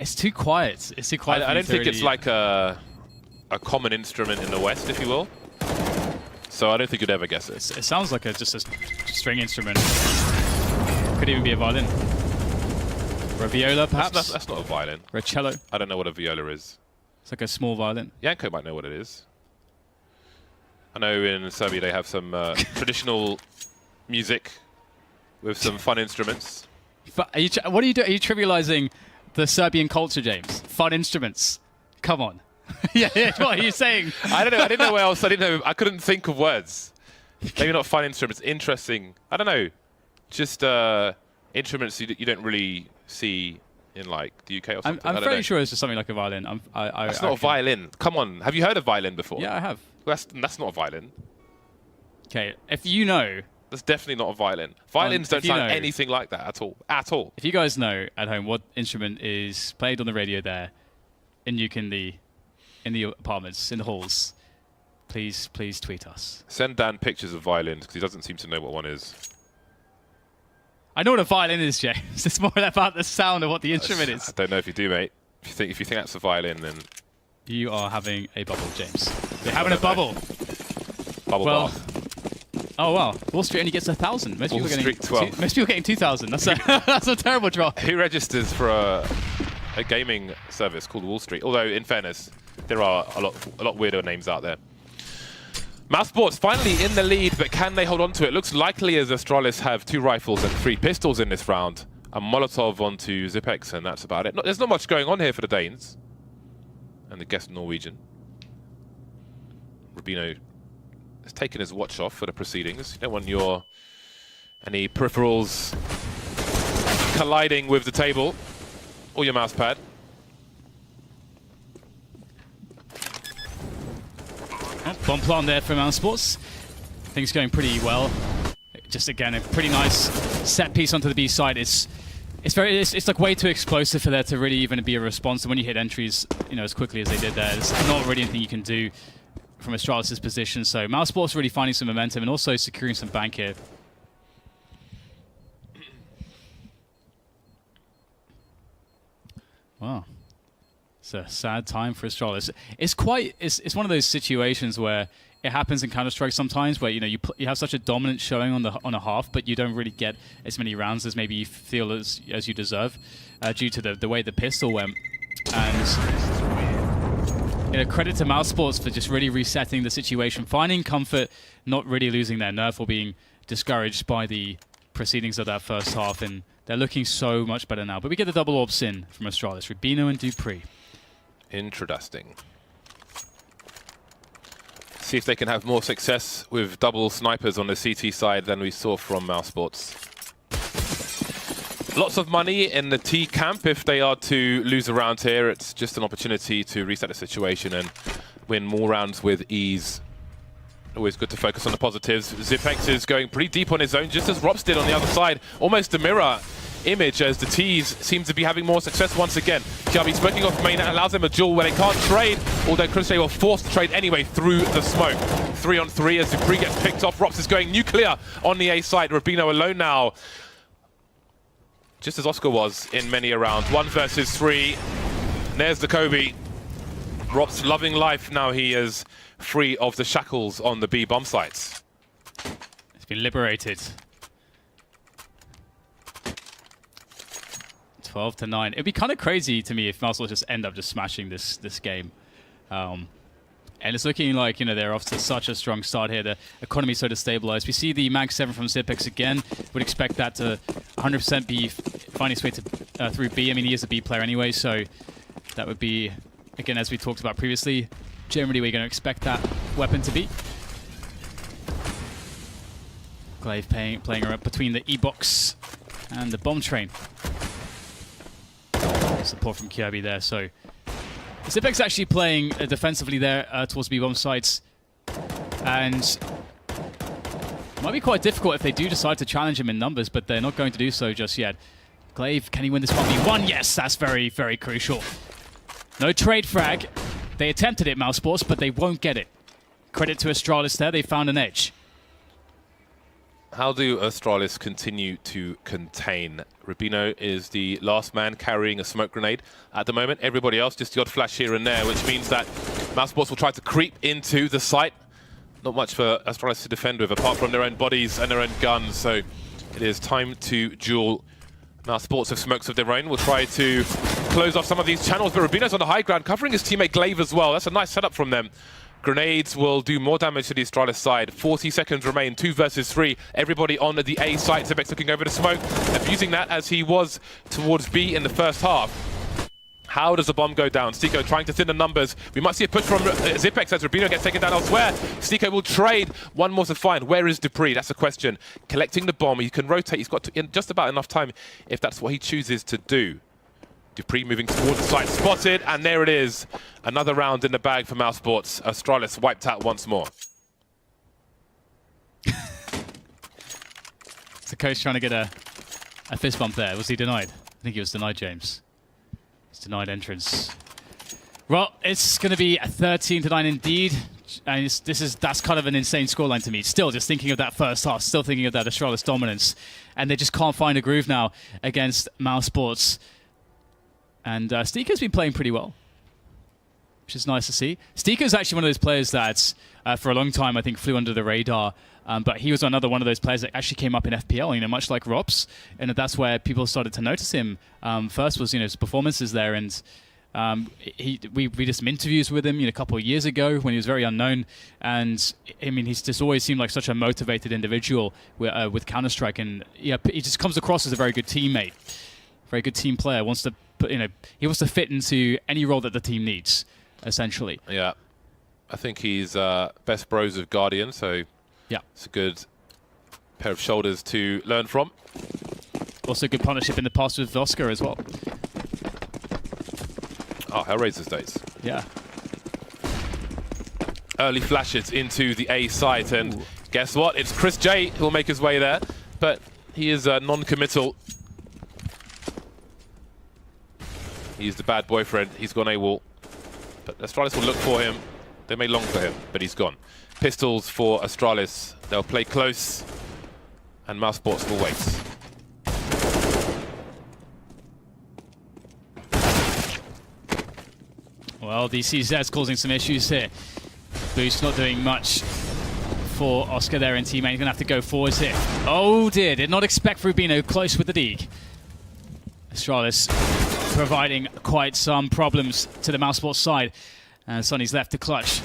It's too quiet. It's too quiet. I don't think it's like a common instrument in the West, if you will. So I don't think you'd ever guess it. It sounds like just a string instrument. Could even be a violin. Or a viola, perhaps? That's not a violin. Or a cello. I don't know what a viola is. It's like a small violin. Yanko might know what it is. I know in Serbia they have some traditional music with some fun instruments. What are you doing? Are you trivializing the Serbian culture, James? Fun instruments. Come on. yeah. What are you saying? I don't know. I didn't know where else. I didn't know. I couldn't think of words. Maybe not fun instruments. Interesting. I don't know. Just instruments you don't really see in like the UK or something. I'm fairly sure it's just something like a violin. That's not a violin. Come on. Have you heard of violin before? Yeah, I have. That's not a violin. Okay, if you know... That's definitely not a violin. Violins don't sound anything like that at all. At all. If you guys know at home what instrument is played on the radio there in the apartments, in the halls, please tweet us. Send Dan pictures of violins because he doesn't seem to know what one is. I know what a violin is, James. It's more about the sound of what the instrument is. I don't know if you do, mate. If you think that's a violin, then you are having a bubble, James. You're having a bubble. Bubble bath. Oh wow! Wall Street only gets 1,000. Most people Street 12. Most people getting 2,000. That's a terrible drop. Who registers for a gaming service called Wall Street? Although, in fairness, there are a lot weirder names out there. Mousesports finally in the lead, but can they hold on to it? Looks likely as Astralis have 2 rifles and 3 pistols in this round. A Molotov onto Zipex, and that's about it. There's not much going on here for the Danes. And the guest Norwegian. Rubino has taken his watch off for the proceedings. You don't want any peripherals colliding with the table or your mouse pad. Bomb plant there for Mousesports. Things going pretty well. Just again a pretty nice set piece onto the B side. It's like way too explosive for there to really even be a response. And when you hit entries, as quickly as they did there, there's not really anything you can do from Astralis' position. So Mousesports really finding some momentum and also securing some bank here. Wow. It's a sad time for Astralis. It's one of those situations where it happens in Counter-Strike sometimes, where you have such a dominant showing on a half, but you don't really get as many rounds as maybe you feel as you deserve, due to the way the pistol went. And credit to Mousesports for just really resetting the situation, finding comfort, not really losing their nerve or being discouraged by the proceedings of that first half, and they're looking so much better now. But we get the double orbs in from Astralis, Rubino and Dupree. Interesting. See if they can have more success with double snipers on the CT side than we saw from Mousesports. Lots of money in the T camp if they are to lose a round here. It's just an opportunity to reset the situation and win more rounds with ease. Always good to focus on the positives. Zipex is going pretty deep on his own, just as Rops did on the other side. Almost a mirror image as the T's seem to be having more success once again. Kiabi smoking off main, that allows them a duel where they can't trade, although Crusade were forced to trade anyway through the smoke. 3-on-3 as Dupree gets picked off. Rops is going nuclear on the A side. Rubino alone now. Just as Oscar was in many a round. 1 versus 3. And there's the Kobe. Rops loving life now he is free of the shackles on the B bomb sites. It's been liberated. 12-9. It'd be kind of crazy to me if Mousesports just end up just smashing this game. And it's looking like, they're off to such a strong start here. The economy's so destabilized. We see the Mag 7 from Zipex again. Would expect that to 100% be finding its way to through B. I mean, he is a B player anyway, so that would be, again, as we talked about previously, generally we're going to expect that weapon to be. Glaive playing her up between the E-box and the bomb train. Support from Kirby there, so Zipex actually playing defensively there towards B-bomb sites, and it might be quite difficult if they do decide to challenge him in numbers, but they're not going to do so just yet. Glaive, can he win this 1v1? Yes, that's very, very crucial. No trade frag. They attempted it, Mousesports, but they won't get it. Credit to Astralis there, they found an edge. How do Astralis continue to contain? Rubino is the last man carrying a smoke grenade at the moment. Everybody else just the odd flash here and there, which means that Mousesports will try to creep into the site. Not much for Astralis to defend with, apart from their own bodies and their own guns. So it is time to duel. Mousesports have smokes of their own. Will try to close off some of these channels, but Rubino's on the high ground, covering his teammate Glaive as well. That's a nice setup from them. Grenades will do more damage to the Astralis side. 40 seconds remain, 2 versus 3. Everybody on the A site. Zipex looking over the smoke, abusing that as he was towards B in the first half. How does the bomb go down? Stiko trying to thin the numbers. We might see a push from Zipex as Rubino gets taken down elsewhere. Stiko will trade. One more to find. Where is Dupree? That's the question. Collecting the bomb. He can rotate. He's got just about enough time if that's what he chooses to do. Dupree moving towards the site. Spotted. And there it is. Another round in the bag for Mousesports. Astralis wiped out once more. It's the coach trying to get a fist bump there. Was he denied? I think he was denied, James. Denied entrance. Well, it's going to be a 13-9 indeed, and that's kind of an insane scoreline to me. Still, just thinking of that first half, still thinking of that Astralis dominance, and they just can't find a groove now against Mousesports. And Stiko's been playing pretty well, which is nice to see. Stiko's actually one of those players that, for a long time, I think flew under the radar. But he was another one of those players that actually came up in FPL, you know, much like Rops, and that's where people started to notice him. First was, you know, his performances there, and we did some interviews with him, you know, a couple of years ago when he was very unknown, and I mean, he's just always seemed like such a motivated individual with Counter-Strike, and yeah, he just comes across as a very good teammate, very good team player. Wants to put, you know, he wants to fit into any role that the team needs, essentially. Yeah, I think he's best bros of Guardian, so. Yeah, it's a good pair of shoulders to learn from. Also good partnership in the past with Oscar as well. Oh, Hellraiser's days. Yeah. Early flashes into the A site, and guess what? It's Chris J who'll make his way there, but he is non-committal. He's the bad boyfriend. He's gone AWOL. But Astralis will look for him. They may long for him, but he's gone. Pistols for Astralis. They'll play close, and Mousesports will wait. Well, the ECS causing some issues here. Boost not doing much for Oscar there in teammate. He's going to have to go forwards here. Oh dear, did not expect Rubino close with the dig. Astralis providing quite some problems to the Mousesports side. And Sonny's left to clutch.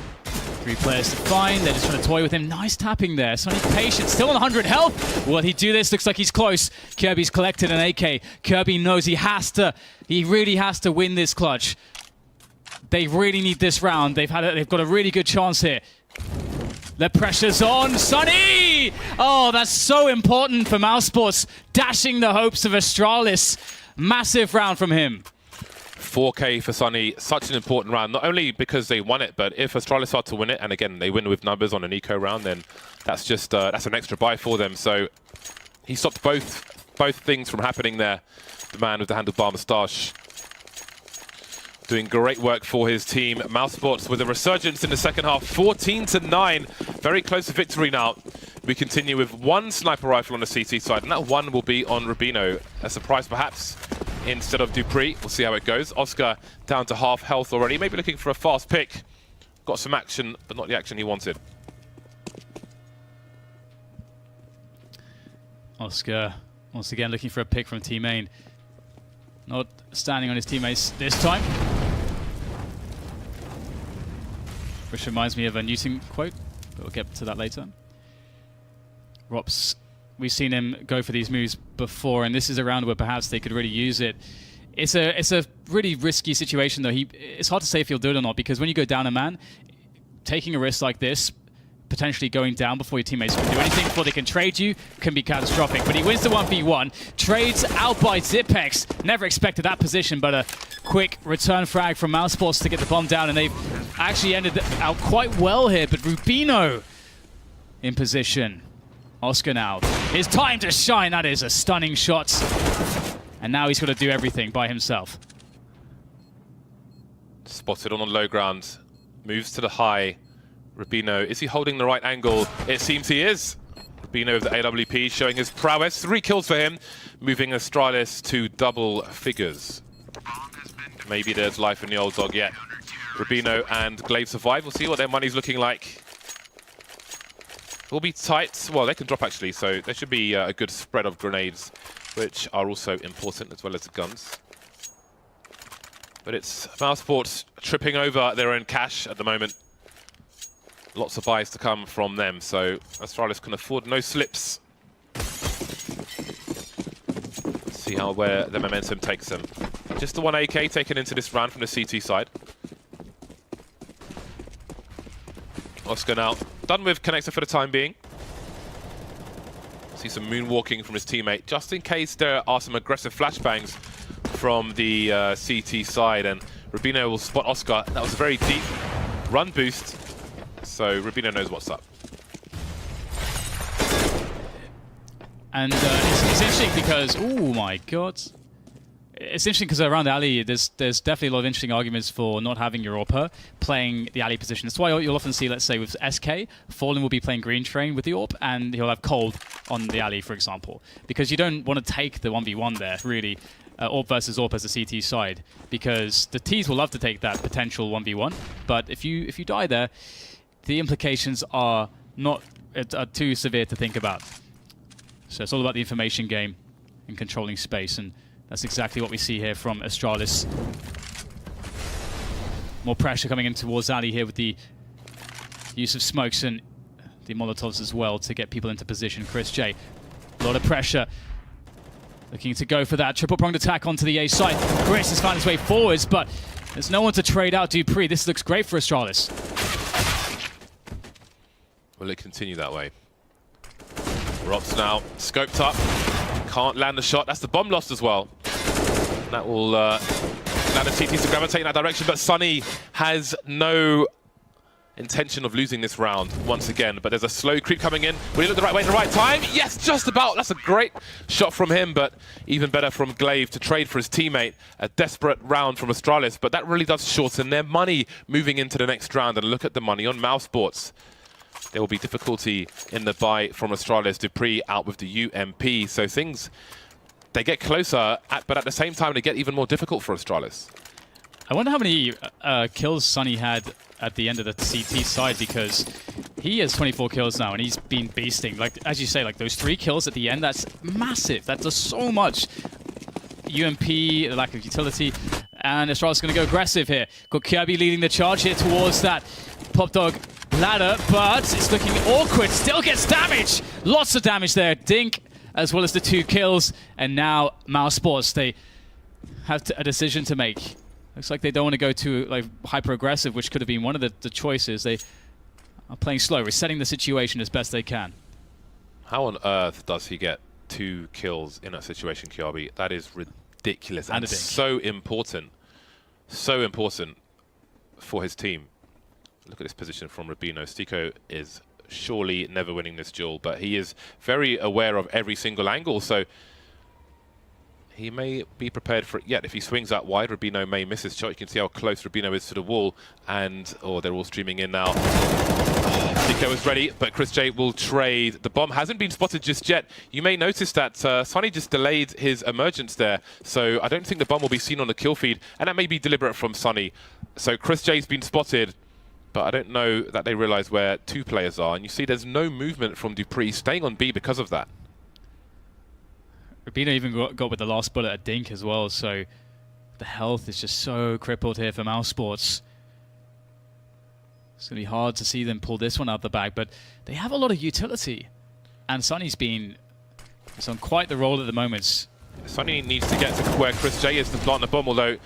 3 players to find. They're just trying to toy with him. Nice tapping there. Sonny patient. Still on 100 health. Will he do this? Looks like he's close. Kirby's collected an AK. Kirby knows he really has to win this clutch. They really need this round. They've got a really good chance here. The pressure's on. Sonny! Oh, that's so important for Mousesports. Dashing the hopes of Astralis. Massive round from him. 4K for Sonny, such an important round, not only because they won it, but if Astralis are to win it, and again, they win with numbers on an eco round, then that's just that's an extra buy for them. So he stopped both things from happening there. The man with the handlebar moustache doing great work for his team. Mousesports with a resurgence in the second half, 14-9. Very close to victory now. We continue with 1 sniper rifle on the CT side, and that one will be on Rubino. A surprise perhaps instead of Dupree. We'll see how it goes. Oscar down to half health already. Maybe looking for a fast pick. Got some action, but not the action he wanted. Oscar, once again, looking for a pick from Team Main. Not standing on his teammates this time. Which reminds me of a Newton quote, but we'll get to that later. Rops, we've seen him go for these moves before, and this is a round where perhaps they could really use it. It's a really risky situation, though. It's hard to say if he'll do it or not, because when you go down a man, taking a risk like this, potentially going down before your teammates can do anything, before they can trade you, can be catastrophic. But he wins the 1v1, trades out by Zipex. Never expected that position, but a quick return frag from Mousesports to get the bomb down, and they've actually ended out quite well here. But Rubino in position. Oscar now. His time to shine. That is a stunning shot. And now he's got to do everything by himself. Spotted on the low ground. Moves to the high. Rubino, is he holding the right angle? It seems he is. Rubino of the AWP showing his prowess. 3 kills for him. Moving Astralis to double figures. Maybe there's life in the old dog yet. Rubino and Glaive survive. We'll see what their money's looking like. Will be tight. Well, they can drop actually, so there should be a good spread of grenades, which are also important, as well as the guns. But it's Mousesports tripping over their own cash at the moment. lots of buys to come from them, so Astralis can afford no slips. See where the momentum takes them. Just the one AK taken into this round from the CT side. Oscar now done with connector for the time being. See some moonwalking from his teammate, just in case there are some aggressive flashbangs from the CT side, and Rubino will spot Oscar. That was a very deep run boost, so Rubino knows what's up. And it's interesting because, oh my god. It's interesting because around the alley, there's definitely a lot of interesting arguments for not having your AWPer playing the alley position. That's why you'll often see, let's say, with SK, Fallen will be playing green train with the AWP, and he'll have Cold on the alley, for example. Because you don't want to take the 1v1 there, really, AWP versus AWP as the CT side. Because the Ts will love to take that potential 1v1, but if you die there, the implications are not are too severe to think about. So it's all about the information game and controlling space, and that's exactly what we see here from Astralis. More pressure coming in towards Ali here with the use of smokes and the Molotovs as well to get people into position. Chris J, a lot of pressure. Looking to go for that triple-pronged attack onto the A side. Chris has found his way forwards, but there's no one to trade out Dupree. This looks great for Astralis. Will it continue that way? Rob's now scoped up. Can't land the shot. That's the bomb lost as well. That will allow the TTs to gravitate in that direction, but Sunny has no intention of losing this round once again. But there's a slow creep coming in. Will he look the right way at the right time? Yes, just about. That's a great shot from him, but even better from Glaive to trade for his teammate. A desperate round from Astralis, but that really does shorten their money moving into the next round. And look at the money on Mousesports. There will be difficulty in the buy from Astralis. Dupree out with the UMP. So things, they get closer, but at the same time, they get even more difficult for Astralis. I wonder how many kills Sunny had at the end of the CT side, because he has 24 kills now, and he's been beasting. Like, as you say, like those 3 kills at the end, that's massive. That does so much. UMP, the lack of utility, and Astralis is going to go aggressive here. Got Kirby leading the charge here towards that Pop Dog ladder, but it's looking awkward. Still gets damage. Lots of damage there. Dink, as well as the 2 kills. And now Mousesports, they have a decision to make. Looks like they don't want to go too like hyper-aggressive, which could have been one of the choices. They are playing slow, resetting the situation as best they can. How on earth does he get 2 kills in that situation, Kiabi? That is ridiculous and so important. So important for his team. Look at this position from Rubino. Stiko is surely never winning this duel, but he is very aware of every single angle, so he may be prepared for it yet. If he swings out wide, Rubino may miss his shot. You can see how close Rubino is to the wall, and they're all streaming in now. Stiko is ready, but Chris J will trade. The bomb hasn't been spotted just yet. You may notice that Sunny just delayed his emergence there, so I don't think the bomb will be seen on the kill feed, and that may be deliberate from Sunny. So Chris J's been spotted, but I don't know that they realize where 2 players are. And you see there's no movement from Dupree, staying on B because of that. Rubino even got with the last bullet at Dink as well, so the health is just so crippled here for Mousesports. It's going to be hard to see them pull this one out the bag, but they have a lot of utility. And Sunny's on quite the roll at the moment. Sunny needs to get to where Chris J is to plant the bomb, although it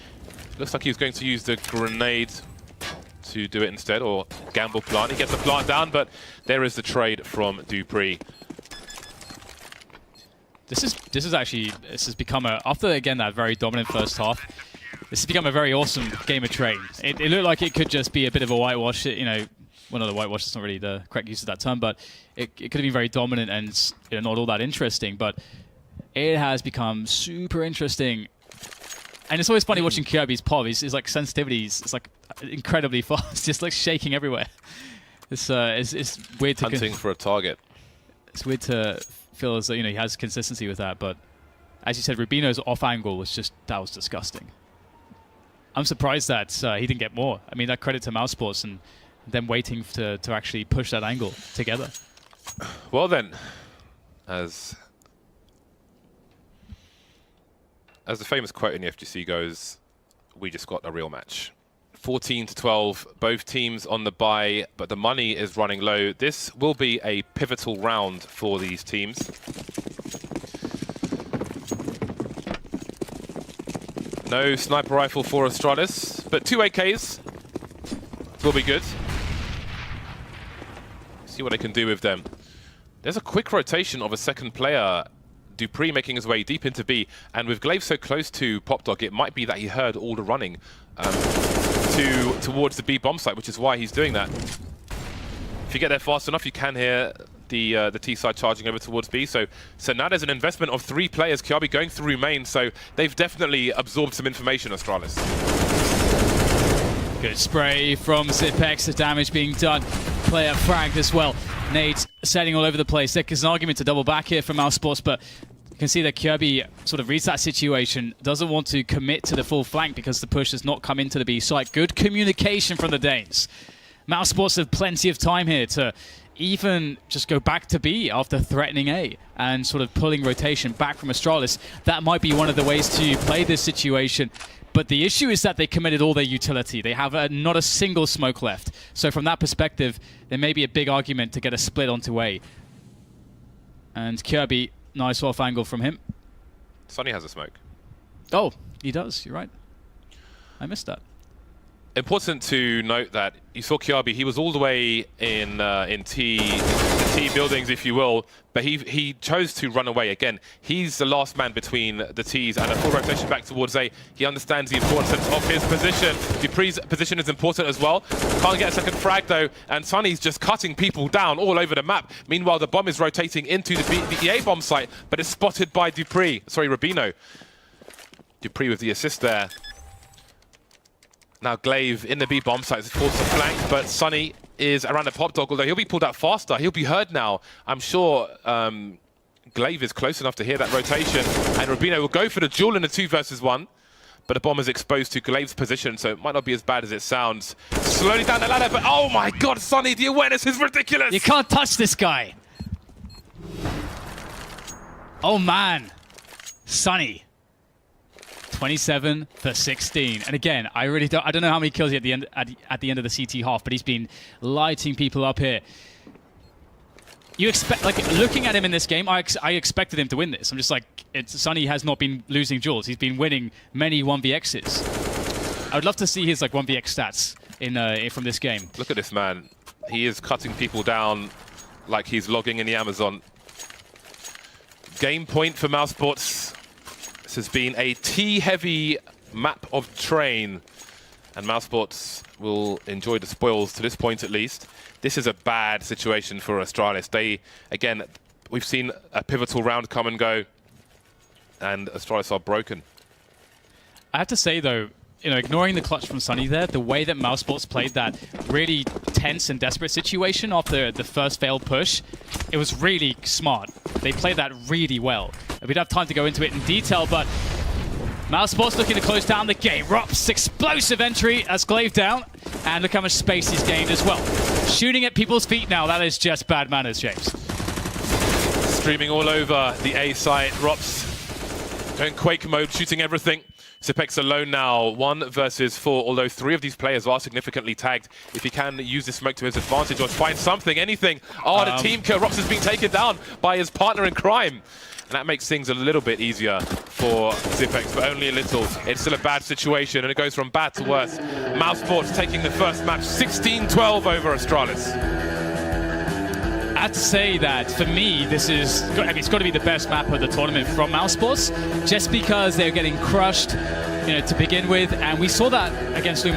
looks like he's going to use the grenade to do it instead, or gamble plant. He gets the plant down, but there is the trade from Dupree. This has become after again that very dominant first half, this has become a very awesome game of train. It looked like it could just be a bit of a whitewash, you know, well, not a whitewash, it's not really the correct use of that term, but it could have been very dominant and, you know, not all that interesting, but it has become super interesting. And it's always funny watching Kirby's pop. His like sensitivity is like incredibly fast, just like shaking everywhere. It's weird to hunting for a target. It's weird to feel as though, you know, he has consistency with that, but as you said, Rubino's off angle was that was disgusting. I'm surprised that he didn't get more. I mean, that credit to Mousesports and them waiting to actually push that angle together. Well then, as the famous quote in the FGC goes, we just got a real match. 14-12, both teams on the bye, but the money is running low. This will be a pivotal round for these teams. No sniper rifle for Astralis, but 2 AKs will be good. See what I can do with them. There's a quick rotation of a second player, Dupree making his way deep into B, and with Glaive so close to Popdog, it might be that he heard all the running towards the B bomb site, which is why he's doing that. If you get there fast enough, you can hear the T side charging over towards B. So now there's an investment of 3 players. Kiabi going through main, so they've definitely absorbed some information, Astralis. Good spray from Zipex, the damage being done. Player fragged as well. Nades setting all over the place. There's an argument to double back here from Mousesports, but you can see that Kirby sort of reads that situation, doesn't want to commit to the full flank because the push has not come into the B site. Good communication from the Danes. Mousesports have plenty of time here to even just go back to B after threatening A and sort of pulling rotation back from Astralis. That might be one of the ways to play this situation. But the issue is that they committed all their utility. They have not a single smoke left. So from that perspective, there may be a big argument to get a split onto A. And Kirby, nice off angle from him. Sonny has a smoke. Oh, he does. You're right. I missed that. Important to note that you saw Kiabi, he was all the way in T buildings, if you will, but he chose to run away. Again, he's the last man between the Ts and a full rotation back towards A. He understands the importance of his position. Dupree's position is important as well. Can't get a second frag though, and Sonny's just cutting people down all over the map. Meanwhile, the bomb is rotating into the A bomb site, but it's spotted by Dupree. Sorry, Rubino. Dupree with the assist there. Now Glaive in the B bomb site is forced to flank, but Sonny is around the Popdog, although he'll be pulled out faster. He'll be heard now. I'm sure Glaive is close enough to hear that rotation, and Rubino will go for the duel in the 2 versus 1. But the bomb is exposed to Glaive's position, so it might not be as bad as it sounds. Slowly down the ladder, but oh my god, Sonny, the awareness is ridiculous! You can't touch this guy! Oh man, Sonny. 27 for 16, and again, I don't know how many kills he had at the end of the CT half, but he's been lighting people up here. You expect, like, looking at him in this game, I expected him to win this. I'm just like, Sonny has not been losing duels. He's been winning many 1vx's. I would love to see his like 1vx stats from this game. Look at this man. He is cutting people down like he's logging in the Amazon. Game point for Mousesports. This has been a T-heavy map of train, and Mousesports will enjoy the spoils to this point at least. This is a bad situation for Astralis. Again, we've seen a pivotal round come and go, and Astralis are broken. I have to say though, ignoring the clutch from Sonny there, the way that Mousesports played that really tense and desperate situation after the first failed push, it was really smart. They played that really well. We'd have time to go into it in detail, but Mousesports looking to close down the game. Rops, explosive entry as Glaive down, and look how much space he's gained as well. Shooting at people's feet now, that is just bad manners, James. Streaming all over the A site. Rops going Quake mode, shooting everything. Zipex alone now, 1 versus 4, although 3 of these players are significantly tagged. If he can use this smoke to his advantage or find something, anything. Oh, the team kill. Rops is being taken down by his partner in crime. And that makes things a little bit easier for Zipex, but only a little. It's still a bad situation, and it goes from bad to worse. Mousesports taking the first match 16-12 over Astralis. I have to say that, for me, this is, it's got to be the best map of the tournament from Mousesports, just because they're getting crushed, to begin with, and we saw that against Lumen.